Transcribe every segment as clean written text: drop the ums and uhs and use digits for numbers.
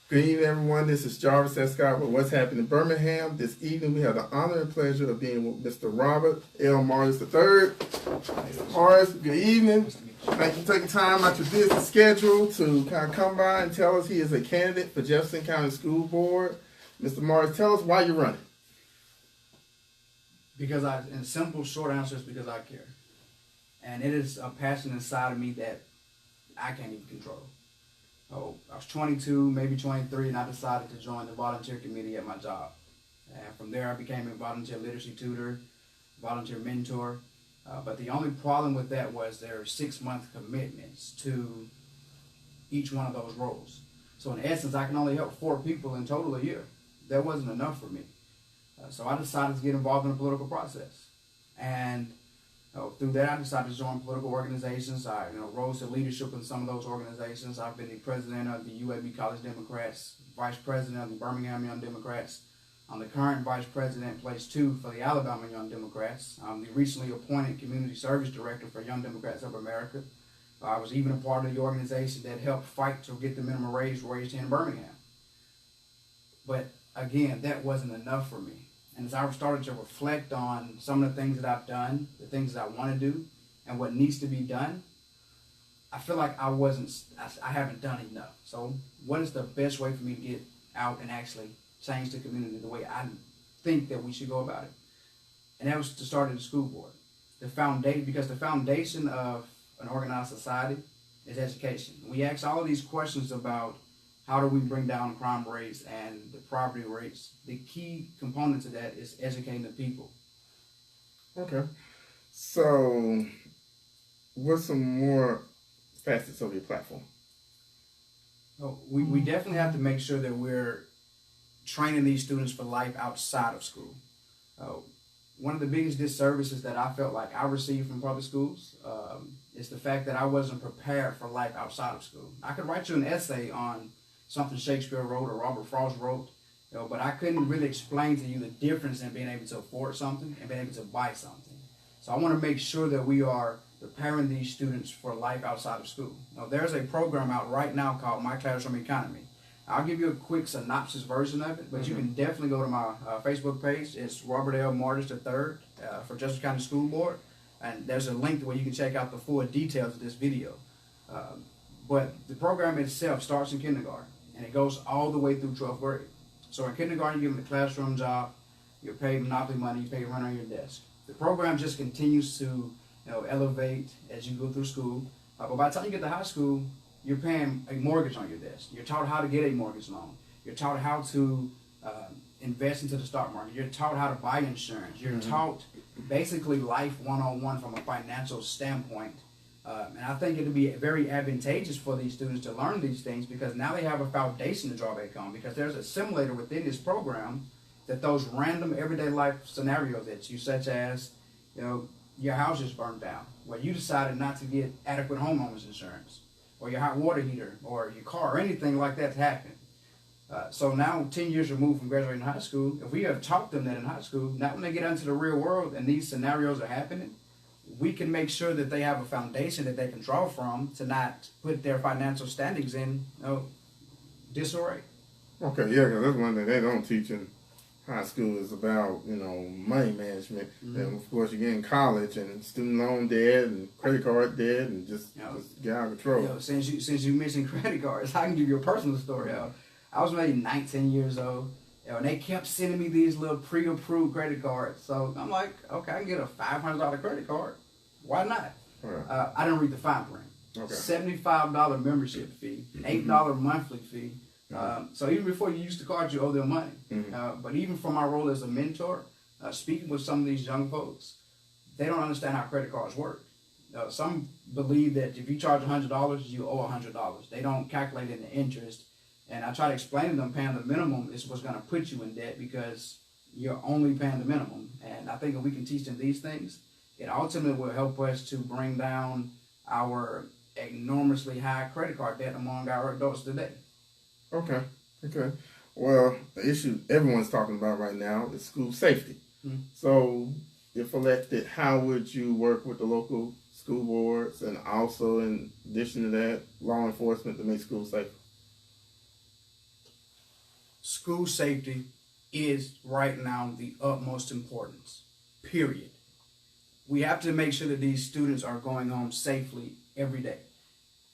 Good evening, everyone. This is Jarvis Escott with What's Happening in Birmingham. This evening, we have the honor and pleasure of being with Mr. Robert L. Mardis III. Mr. Mardis, good evening. Thank you for taking time out your busy schedule to kind of come by and tell us he is a candidate for Jefferson County School Board. Mr. Mardis, tell us why you're running. Because in simple, short answer, is because I care. And it is a passion inside of me that I can't even control. Oh, I was 22, maybe 23, and I decided to join the volunteer committee at my job. And from there, I became a volunteer literacy tutor, volunteer mentor. But the only problem with that was there are 6-month commitments to each one of those roles. So in essence, I can only help 4 people in total a year. That wasn't enough for me. So I decided to get involved in the political process. And through that, I decided to join political organizations. I rose to leadership in some of those organizations. I've been the president of the UAB College Democrats, vice president of the Birmingham Young Democrats. I'm the current vice president, place 2 for the Alabama Young Democrats. I'm the recently appointed community service director for Young Democrats of America. I was even a part of the organization that helped fight to get the minimum wage raised here in Birmingham. But again, that wasn't enough for me. And as I started to reflect on some of the things that I've done, the things that I want to do, and what needs to be done, I feel like I haven't done enough. So what is the best way for me to get out and actually change the community the way I think that we should go about it? And that was to start in the school board. Because the foundation of an organized society is education. We ask all of these questions about how do we bring down crime rates and the poverty rates. The key component to that is educating the people. Okay. So, what's some more facets of your platform? We definitely have to make sure that we're training these students for life outside of school. One of the biggest disservices that I felt like I received from public schools is the fact that I wasn't prepared for life outside of school. I could write you an essay on something Shakespeare wrote or Robert Frost wrote, but I couldn't really explain to you the difference in being able to afford something and being able to buy something. So I want to make sure that we are preparing these students for life outside of school. Now, there's a program out right now called My Classroom Economy. I'll give you a quick synopsis version of it, but you can definitely go to my Facebook page. It's Robert L. Mardis III for Jefferson County School Board, and there's a link where you can check out the full details of this video. But the program itself starts in kindergarten, and it goes all the way through 12th grade. So in kindergarten, you give them a classroom job, you're paid monopoly money, you pay rent on your desk. The program just continues to elevate as you go through school. But by the time you get to high school, you're paying a mortgage on your desk. You're taught how to get a mortgage loan. You're taught how to invest into the stock market. You're taught how to buy insurance. You're taught basically life one-on-one from a financial standpoint. And I think it would be very advantageous for these students to learn these things because now they have a foundation to draw back on, because there's a simulator within this program that those random everyday life scenarios that you, such as, your house is burned down, where you decided not to get adequate homeowners insurance, or your hot water heater, or your car, or anything like that's happened. So now, 10 years removed from graduating high school, if we have taught them that in high school, now when they get out into the real world and these scenarios are happening, we can make sure that they have a foundation that they can draw from to not put their financial standings in disarray. Okay, yeah, because that's one thing they don't teach in high school is about, money management. And of course, you get in college and student loan debt and credit card debt and just get out of control. Since you mentioned credit cards, I can give you a personal story. I was maybe 19 years old. And they kept sending me these little pre-approved credit cards. So I'm like, okay, I can get a $500 credit card. Why not? Right. I didn't read the fine print. Okay. $75 membership fee, $8 monthly fee. So even before you use the card, you owe them money. But even from my role as a mentor, speaking with some of these young folks, they don't understand how credit cards work. Some believe that if you charge $100, you owe $100. They don't calculate in the interest. And I try to explain to them paying the minimum is what's going to put you in debt because you're only paying the minimum. And I think if we can teach them these things, it ultimately will help us to bring down our enormously high credit card debt among our adults today. Okay. Well, the issue everyone's talking about right now is school safety. So, if elected, how would you work with the local school boards and also, in addition to that, law enforcement to make schools safer? school safety is right now the utmost importance, period. We have to make sure that these students are going home safely every day.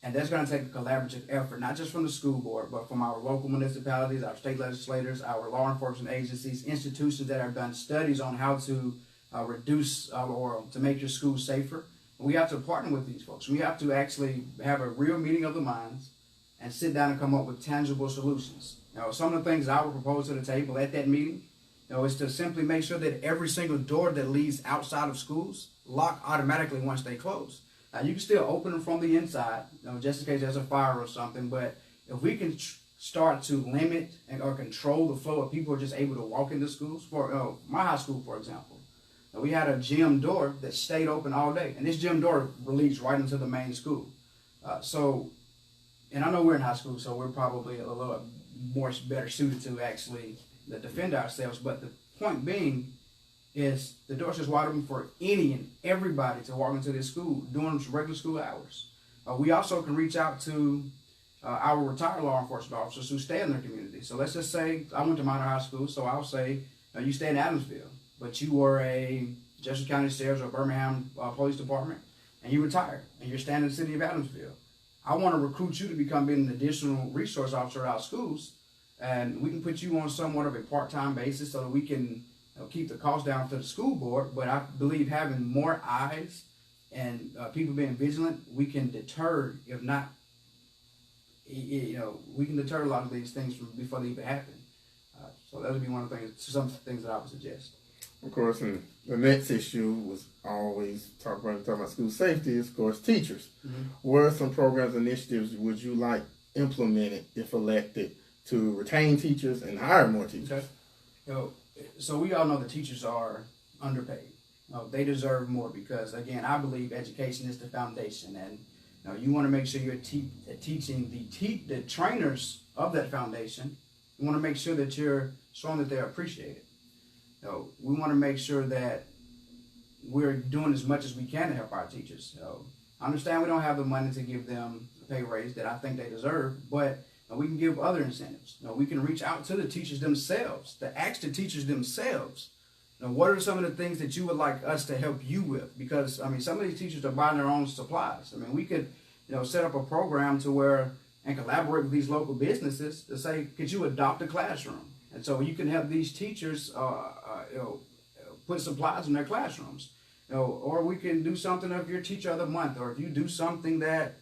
And that's going to take a collaborative effort, not just from the school board, but from our local municipalities, our state legislators, our law enforcement agencies, institutions that have done studies on how to reduce or to make your school safer. We have to partner with these folks. We have to actually have a real meeting of the minds and sit down and come up with tangible solutions. Some of the things I would propose to the table at that meeting, is to simply make sure that every single door that leads outside of schools lock automatically once they close. Now, you can still open them from the inside, just in case there's a fire or something, but if we can start to limit or control the flow of people who are just able to walk into schools, for my high school, for example, we had a gym door that stayed open all day, and this gym door leads right into the main school. And I know we're in high school, so we're probably a little more better suited to actually defend ourselves, but the point being is the door's just wide open for any and everybody to walk into this school during regular school hours. We also can reach out to our retired law enforcement officers who stay in their community. So let's just say I went to minor high school, so I'll say you stay in Adamsville, but you were a Jefferson County Sheriff's or Birmingham Police Department, and you retired, and you're staying in the city of Adamsville. I want to recruit you to become an additional resource officer at our schools, and we can put you on somewhat of a part-time basis so that we can keep the cost down to the school board. But I believe having more eyes and people being vigilant, we can deter, if not, we can deter a lot of these things from before they even happen. So that would be one of the things, some things that I would suggest. Of course, and the next issue was always talking about school safety is, of course, teachers. Mm-hmm. What are some programs, initiatives would you like implemented, if elected, to retain teachers and hire more teachers? Okay. So we all know the teachers are underpaid. They deserve more because, again, I believe education is the foundation, and you want to make sure you're teaching the trainers of that foundation. You want to make sure that you're showing that they're appreciated. We want to make sure that we're doing as much as we can to help our teachers. I understand we don't have the money to give them a pay raise that I think they deserve, but we can give other incentives. We can reach out to the teachers themselves, to ask the teachers themselves, what are some of the things that you would like us to help you with? Because, some of these teachers are buying their own supplies. We could, set up a program to where, and collaborate with these local businesses to say, could you adopt a classroom? And so you can have these teachers, put supplies in their classrooms. Or we can do something of your teacher of the month, or if you do something that,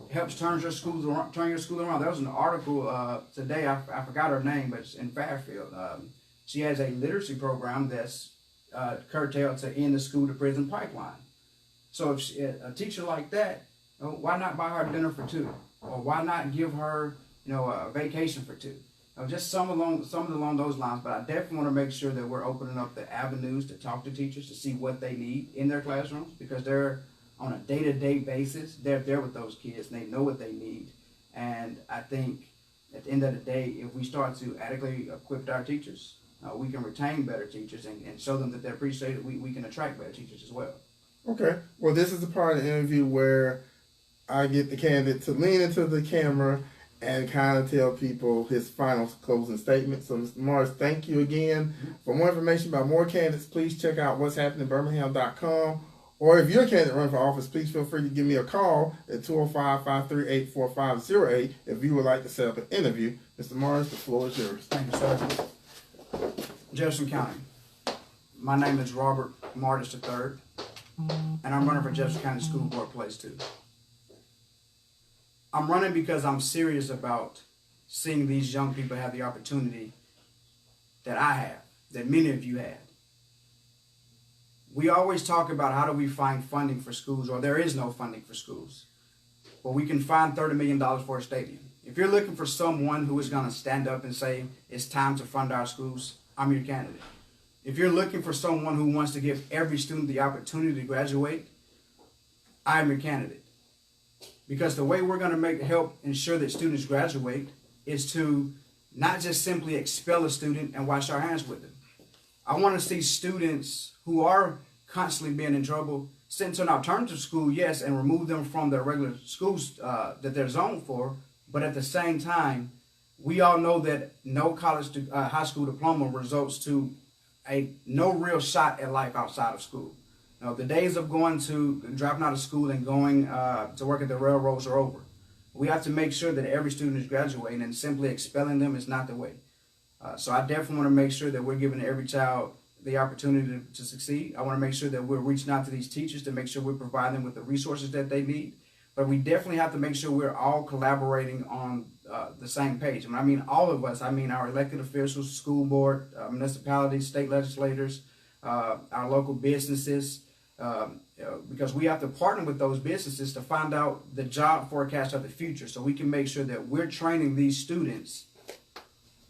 helps turn your school around. There was an article today, I forgot her name, but it's in Fairfield. She has a literacy program that's curtailed to end the school to prison pipeline. So if a teacher like that, why not buy her dinner for two? Or why not give her, a vacation for two? Just some along those lines. But I definitely want to make sure that we're opening up the avenues to talk to teachers to see what they need in their classrooms, because they're on a day-to-day basis, they're there with those kids and they know what they need. And I think at the end of the day, if we start to adequately equip our teachers, we can retain better teachers and show them that they're appreciated. We can attract better teachers as well. Okay. Well, this is the part of the interview where I get the candidate to lean into the camera and kind of tell people his final closing statement. So, Mr. Mardis, thank you again. Mm-hmm. For more information about more candidates, please check out what'shappeningbirmingham.com. Or if you're a candidate running for office, please feel free to give me a call at 205-538-4508 if you would like to set up an interview. Mr. Mardis, the floor is yours. Thank you, sir. Jefferson County. My name is Robert Mardis III, and I'm running for Jefferson County School Board Place 2. I'm running because I'm serious about seeing these young people have the opportunity that I have, that many of you had. We always talk about how do we find funding for schools, or there is no funding for schools. Well, we can find $30 million for a stadium. If you're looking for someone who is going to stand up and say, it's time to fund our schools, I'm your candidate. If you're looking for someone who wants to give every student the opportunity to graduate, I'm your candidate. Because the way we're going to help ensure that students graduate is to not just simply expel a student and wash our hands with them. I want to see students who are constantly being in trouble sent to an alternative school, yes, and remove them from their regular schools that they're zoned for, but at the same time, we all know that no high school diploma results to no real shot at life outside of school. The days of dropping out of school and going to work at the railroads are over. We have to make sure that every student is graduating, and simply expelling them is not the way. So I definitely want to make sure that we're giving every child the opportunity to succeed. I want to make sure that we're reaching out to these teachers to make sure we're providing them with the resources that they need. But we definitely have to make sure we're all collaborating on the same page. And I mean all of us. I mean our elected officials, school board, municipalities, state legislators, our local businesses, because we have to partner with those businesses to find out the job forecast of the future, so we can make sure that we're training these students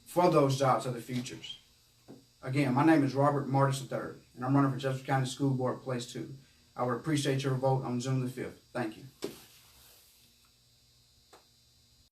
for those jobs of the futures. Again, my name is Robert Mardis III, and I'm running for Jefferson County School Board Place 2. I would appreciate your vote on June the 5th. Thank you.